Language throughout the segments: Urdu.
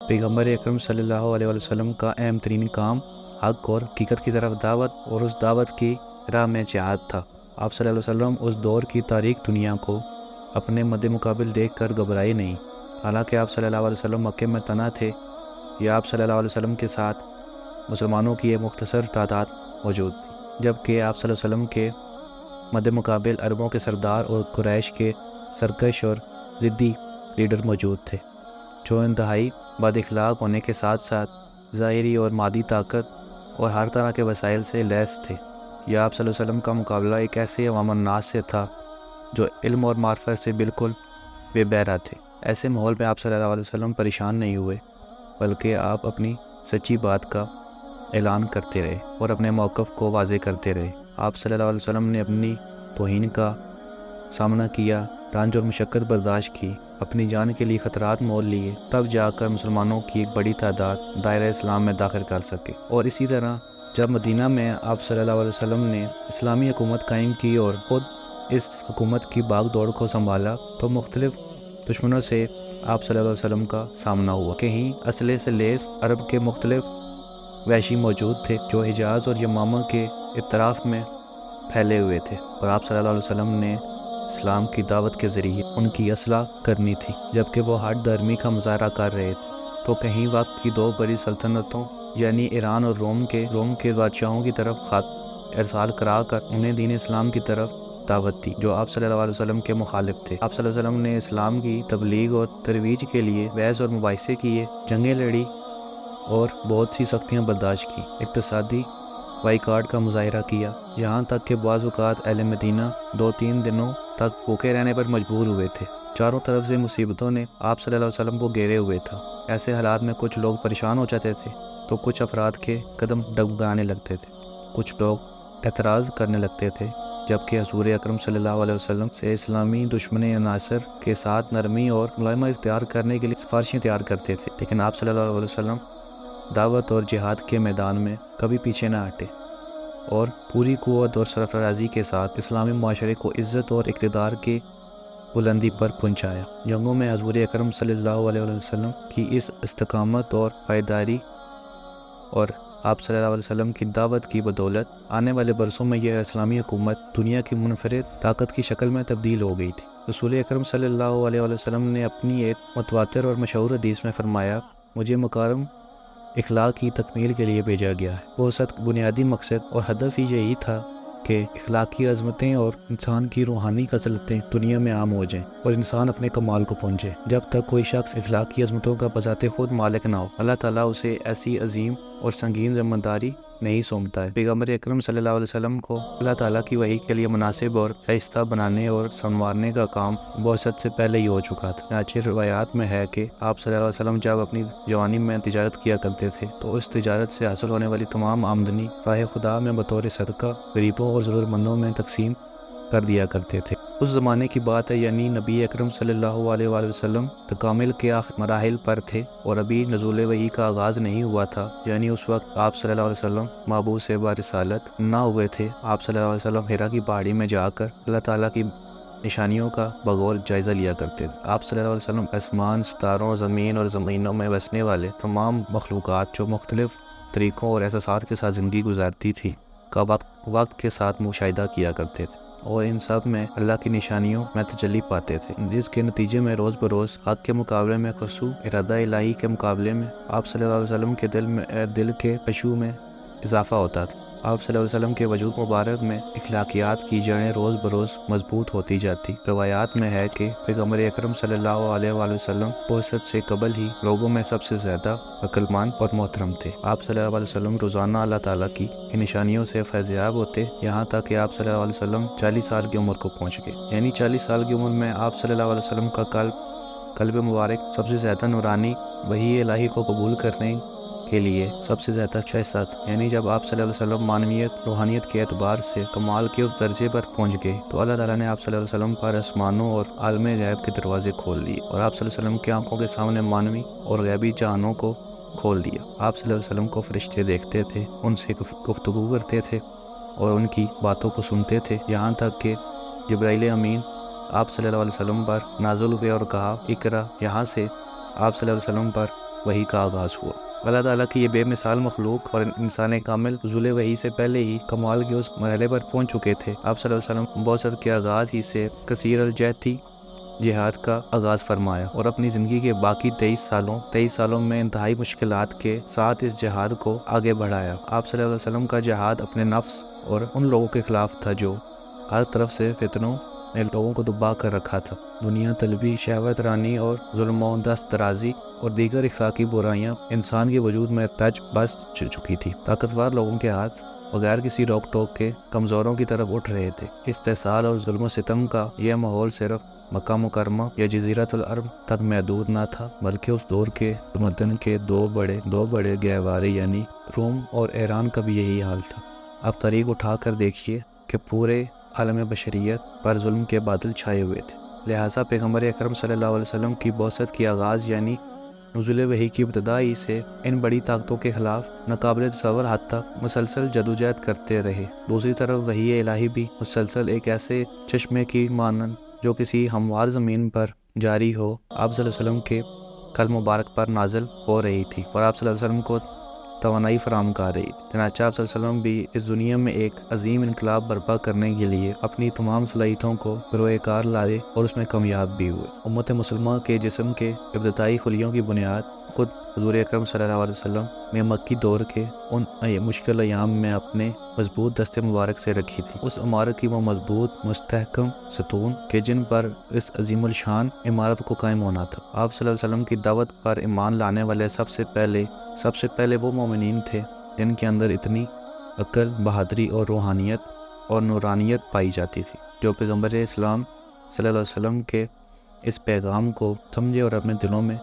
پیغمبر اکرم صلی اللہ علیہ وسلم کا اہم ترین کام حق اور حقیقت کی طرف دعوت اور اس دعوت کی راہ میں جہاد تھا۔ آپ صلی اللہ علیہ وسلم اس دور کی تاریک دنیا کو اپنے مد مقابل دیکھ کر گھبرائے نہیں۔ حالانکہ آپ صلی اللہ علیہ وسلم مکے میں تنہا تھے یا آپ صلی اللہ علیہ وسلم کے ساتھ مسلمانوں کی ایک مختصر تعداد موجود تھی، جبکہ آپ صلی اللہ علیہ وسلم کے مد مقابل عربوں کے سردار اور قریش کے سرکش اور ضدی لیڈر موجود تھے، جو انتہائی بد اخلاق ہونے کے ساتھ ساتھ ظاہری اور مادی طاقت اور ہر طرح کے وسائل سے لیس تھے۔ یا آپ صلی اللہ علیہ وسلم کا مقابلہ ایک ایسے عوام الناس سے تھا جو علم اور معرفت سے بالکل بے بہرا تھے۔ ایسے ماحول میں آپ صلی اللہ علیہ وسلم پریشان نہیں ہوئے، بلکہ آپ اپنی سچی بات کا اعلان کرتے رہے اور اپنے موقف کو واضح کرتے رہے۔ آپ صلی اللہ علیہ وسلم نے اپنی توہین کا سامنا کیا، رنج اور مشقت برداشت کی، اپنی جان کے لیے خطرات مول لیے، تب جا کر مسلمانوں کی ایک بڑی تعداد دائرہ اسلام میں داخل کر سکے۔ اور اسی طرح جب مدینہ میں آپ صلی اللہ علیہ وسلم نے اسلامی حکومت قائم کی اور خود اس حکومت کی باغ دوڑ کو سنبھالا، تو مختلف دشمنوں سے آپ صلی اللہ علیہ وسلم کا سامنا ہوا۔ کہیں اسلحے سے لیس عرب کے مختلف وحشی موجود تھے جو حجاز اور یمامہ کے اطراف میں پھیلے ہوئے تھے، اور آپ صلی اللہ علیہ وسلم نے اسلام کی دعوت کے ذریعے ان کی اصلاح کرنی تھی، جبکہ وہ ہٹ دھرمی کا مظاہرہ کر رہے تھے۔ تو کہیں وقت کی دو بڑی سلطنتوں یعنی ایران اور روم کے بادشاہوں کی طرف خط ارسال کرا کر انہیں دین اسلام کی طرف دعوت دی، جو آپ صلی اللہ علیہ وسلم کے مخالف تھے۔ آپ صلی اللہ علیہ وسلم نے اسلام کی تبلیغ اور ترویج کے لیے بحث اور مباحثے کیے، جنگیں لڑی اور بہت سی سختیاں برداشت کی، اقتصادی بائیکاٹ کا مظاہرہ کیا، یہاں تک کہ بعض اوقات اہل مدینہ 2-3 دنوں تک بھوکے رہنے پر مجبور ہوئے تھے۔ چاروں طرف سے مصیبتوں نے آپ صلی اللہ علیہ وسلم کو گھیرے ہوئے تھا۔ ایسے حالات میں کچھ لوگ پریشان ہو جاتے تھے تو کچھ افراد کے قدم ڈگمگانے لگتے تھے، کچھ لوگ اعتراض کرنے لگتے تھے، جبکہ حضور اکرم صلی اللہ علیہ وسلم سے اسلامی دشمن عناصر کے ساتھ نرمی اور ملائمت اختیار کرنے کے لیے سفارشیں تیار کرتے تھے۔ لیکن آپ صلی اللہ علیہ وسلم دعوت اور جہاد کے میدان میں کبھی پیچھے نہ ہٹے اور پوری قوت اور سرفرازی کے ساتھ اسلامی معاشرے کو عزت اور اقتدار کی بلندی پر پہنچایا۔ جنگوں میں حضور اکرم صلی اللہ علیہ وسلم کی اس استقامت اور پائیداری اور آپ صلی اللہ علیہ وسلم کی دعوت کی بدولت آنے والے برسوں میں یہ اسلامی حکومت دنیا کی منفرد طاقت کی شکل میں تبدیل ہو گئی تھی۔ رسول اکرم صلی اللہ علیہ وسلم نے اپنی ایک متواتر اور مشہور حدیث میں فرمایا، مجھے مکارم اخلاق کی تکمیل کے لیے بھیجا گیا ہے۔ وہ سخت بنیادی مقصد اور ہدف ہی یہی تھا کہ اخلاقی عظمتیں اور انسان کی روحانی خصلتیں دنیا میں عام ہو جائیں اور انسان اپنے کمال کو پہنچے۔ جب تک کوئی شخص اخلاقی عظمتوں کا بذات خود مالک نہ ہو، اللہ تعالیٰ اسے ایسی عظیم اور سنگین ذمہ داری نہیں سونپتا ہے۔ پیغمبر اکرم صلی اللہ علیہ وسلم کو اللہ تعالیٰ کی وحی کے لیے مناسب اور شائستہ بنانے اور سنوارنے کا کام بعثت سے پہلے ہی ہو چکا تھا۔ چنانچہ روایات میں ہے کہ آپ صلی اللہ علیہ وسلم جب اپنی جوانی میں تجارت کیا کرتے تھے تو اس تجارت سے حاصل ہونے والی تمام آمدنی راہ خدا میں بطور صدقہ غریبوں اور ضرورت مندوں میں تقسیم کر دیا کرتے تھے۔ اس زمانے کی بات ہے، یعنی نبی اکرم صلی اللہ علیہ وآلہ وسلم تکامل کے آخر مراحل پر تھے اور ابھی نزول وحی کا آغاز نہیں ہوا تھا، یعنی اس وقت آپ صلی اللہ علیہ وسلم مبعوث برسالت نہ ہوئے تھے۔ آپ صلی اللہ علیہ وسلم حرا کی پہاڑی میں جا کر اللہ تعالیٰ کی نشانیوں کا بغور جائزہ لیا کرتے تھے۔ آپ صلی اللہ علیہ وسلم آسمان، ستاروں، زمین اور زمینوں میں بسنے والے تمام مخلوقات جو مختلف طریقوں اور احساسات کے ساتھ زندگی گزارتی تھی کا وقت کے ساتھ مشاہدہ کیا کرتے تھے، اور ان سب میں اللہ کی نشانیوں میں تجلی پاتے تھے، جس کے نتیجے میں روز بروز حق کے مقابلے میں خشوع، ارادہ الہی کے مقابلے میں آپ صلی اللہ علیہ وسلم کے دل کے خشوع میں اضافہ ہوتا تھا۔ آپ صلی اللہ علیہ وسلم کے وجود مبارک میں اخلاقیات کی جڑیں روز بروز مضبوط ہوتی جاتی۔ روایات میں ہے کہ پیغمبر اکرم صلی اللہ علیہ وآلہ وسلم بعثت سے قبل ہی لوگوں میں سب سے زیادہ عقل مند اور محترم تھے۔ آپ صلی اللہ علیہ وسلم روزانہ اللہ تعالیٰ کی نشانیوں سے فیضیاب ہوتے، یہاں تک کہ آپ صلی اللہ علیہ وسلم 40 سال کی عمر کو پہنچ گئے، یعنی 40 سال کی عمر میں آپ صلی اللہ علیہ وسلم کا قلب مبارک سب سے زیادہ نورانی، وحی الہی کو قبول کرنے کے لیے سب سے زیادہ شائستہ تھا۔ یعنی جب آپ صلی اللہ علیہ وسلم معنویت، روحانیت کے اعتبار سے کمال کے اس درجے پر پہنچ گئے تو اللہ تعالیٰ نے آپ صلی اللہ علیہ وسلم پر آسمانوں اور عالم غیب کے دروازے کھول دیے اور آپ صلی اللہ علیہ وسلم کی آنکھوں کے سامنے معنوی اور غیبی جہانوں کو کھول دیا۔ آپ صلی اللہ علیہ وسلم کو فرشتے دیکھتے تھے، ان سے گفتگو کرتے تھے اور ان کی باتوں کو سنتے تھے، یہاں تک کہ جبرائیل امین آپ صلی اللہ علیہ وسلم پر نازل ہوئے اور کہا اقرا، یہاں سے آپ صلی اللہ علیہ وسلم پر وحی کا آغاز ہوا۔ اللہ تعالیٰ کی یہ بے مثال مخلوق اور انسان کامل نزول وحی سے پہلے ہی کمال کے اس مرحلے پر پہنچ چکے تھے۔ آپ صلی اللہ علیہ وسلم بعثت کے آغاز ہی سے کثیر الجہتی جہاد کا آغاز فرمایا اور اپنی زندگی کے باقی 23 سالوں میں انتہائی مشکلات کے ساتھ اس جہاد کو آگے بڑھایا۔ آپ صلی اللہ علیہ وسلم کا جہاد اپنے نفس اور ان لوگوں کے خلاف تھا جو ہر طرف سے فتنوں نے لوگوں کو دبا کر رکھا تھا۔ دنیا طلبی، شہوت رانی اور ظلم و دست درازی اور دیگر اخلاقی برائیاں انسان کے وجود میں تج بس چکی تھی۔ طاقتور لوگوں کے ہاتھ بغیر کسی روک ٹوک کے کمزوروں کی طرف اٹھ رہے تھے۔ استحصال اور ظلم و ستم کا یہ ماحول صرف مکہ مکرمہ یا جزیرۃ العرب تک محدود نہ تھا، بلکہ اس دور کے تمدن کے دو بڑے گہوارے یعنی روم اور ایران کا بھی یہی حال تھا۔ اب تاریخ اٹھا کر دیکھیے کہ پورے عالم بشریت پر ظلم کے بادل چھائے ہوئے تھے۔ لہٰذا پیغمبر اکرم صلی اللہ علیہ وسلم کی بعثت کی آغاز یعنی نزول وحی کی ابتدا ہی سے ان بڑی طاقتوں کے خلاف ناقابل تصور حد تک مسلسل جدوجہد کرتے رہے۔ دوسری طرف وحی الہی بھی مسلسل ایک ایسے چشمے کی مانند جو کسی ہموار زمین پر جاری ہو آپ صلی اللہ علیہ وسلم کے قلب مبارک پر نازل ہو رہی تھی اور آپ صلی اللہ علیہ وسلم کو توانائی فراہم کر رہی تھی۔ چنانچہ آپ صلی اللہ علیہ وسلم بھی اس دنیا میں ایک عظیم انقلاب برپا کرنے کے لیے اپنی تمام صلاحیتوں کو بروئے کار لائے اور اس میں کامیاب بھی ہوئے۔ امت مسلمہ کے جسم کے ابتدائی خلیوں کی بنیاد خود حضور اکرم صلی اللہ علیہ وسلم میں مکی دور کے ان مشکل ایام میں اپنے مضبوط دست مبارک سے رکھی تھی۔ اس عمارت کی وہ مضبوط مستحکم ستون کہ جن پر اس عظیم الشان عمارت کو قائم ہونا تھا۔ آپ صلی اللہ علیہ وسلم کی دعوت پر ایمان لانے والے سب سے پہلے وہ مومنین تھے جن کے اندر اتنی عقل، بہادری اور روحانیت اور نورانیت پائی جاتی تھی، جو پیغمبر اسلام صلی اللہ علیہ وسلم کے اس پیغام کو سمجھے اور اپنے دلوں میں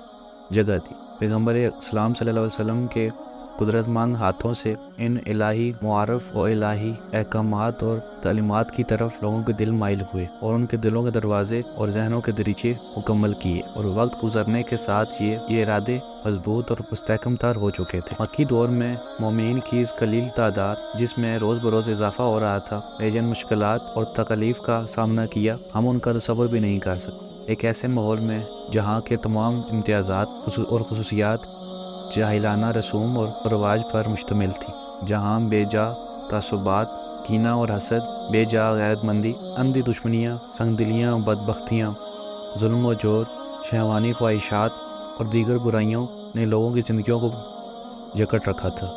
جگہ دی۔ پیغمبر اسلام صلی اللہ علیہ وسلم کے قدرت مند ہاتھوں سے ان الہی معارف و الہی احکامات اور تعلیمات کی طرف لوگوں کے دل مائل ہوئے اور ان کے دلوں کے دروازے اور ذہنوں کے دریچے مکمل کیے، اور وقت گزرنے کے ساتھ یہ ارادے مضبوط اور مستحکم تر ہو چکے تھے۔ مکی دور میں مومنین کی اس قلیل تعداد جس میں روز بروز اضافہ ہو رہا تھا نے جن مشکلات اور تکالیف کا سامنا کیا ہم ان کا تصور بھی نہیں کر سکتے۔ ایک ایسے ماحول میں جہاں کے تمام امتیازات اور خصوصیات جاہلانہ رسوم اور رواج پر مشتمل تھی، جہاں بے جا تعصبات، کینہ اور حسد، بے جا غیرت مندی، اندھی دشمنیاں، سنگ دلیاں، بدبختیاں، ظلم و جور، شہوانی خواہشات اور دیگر برائیوں نے لوگوں کی زندگیوں کو جکڑ رکھا تھا۔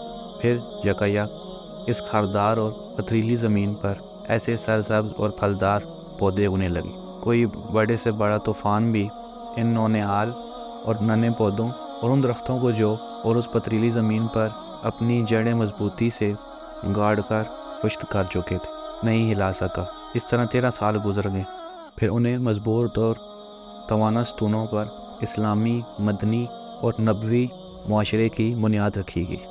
پھر یکایک اس خاردار اور پتھریلی زمین پر ایسے سرسبز اور پھلدار پودے اگنے لگے۔ کوئی بڑے سے بڑا طوفان بھی ان نونہال اور ننھے پودوں اور ان درختوں کو جو اور اس پتھریلی زمین پر اپنی جڑیں مضبوطی سے گاڑ کر پشت کر چکے تھے نہیں ہلا سکا۔ اس طرح 13 سال گزر گئے، پھر انہیں مضبوط اور توانا ستونوں پر اسلامی، مدنی اور نبوی معاشرے کی بنیاد رکھی گئی۔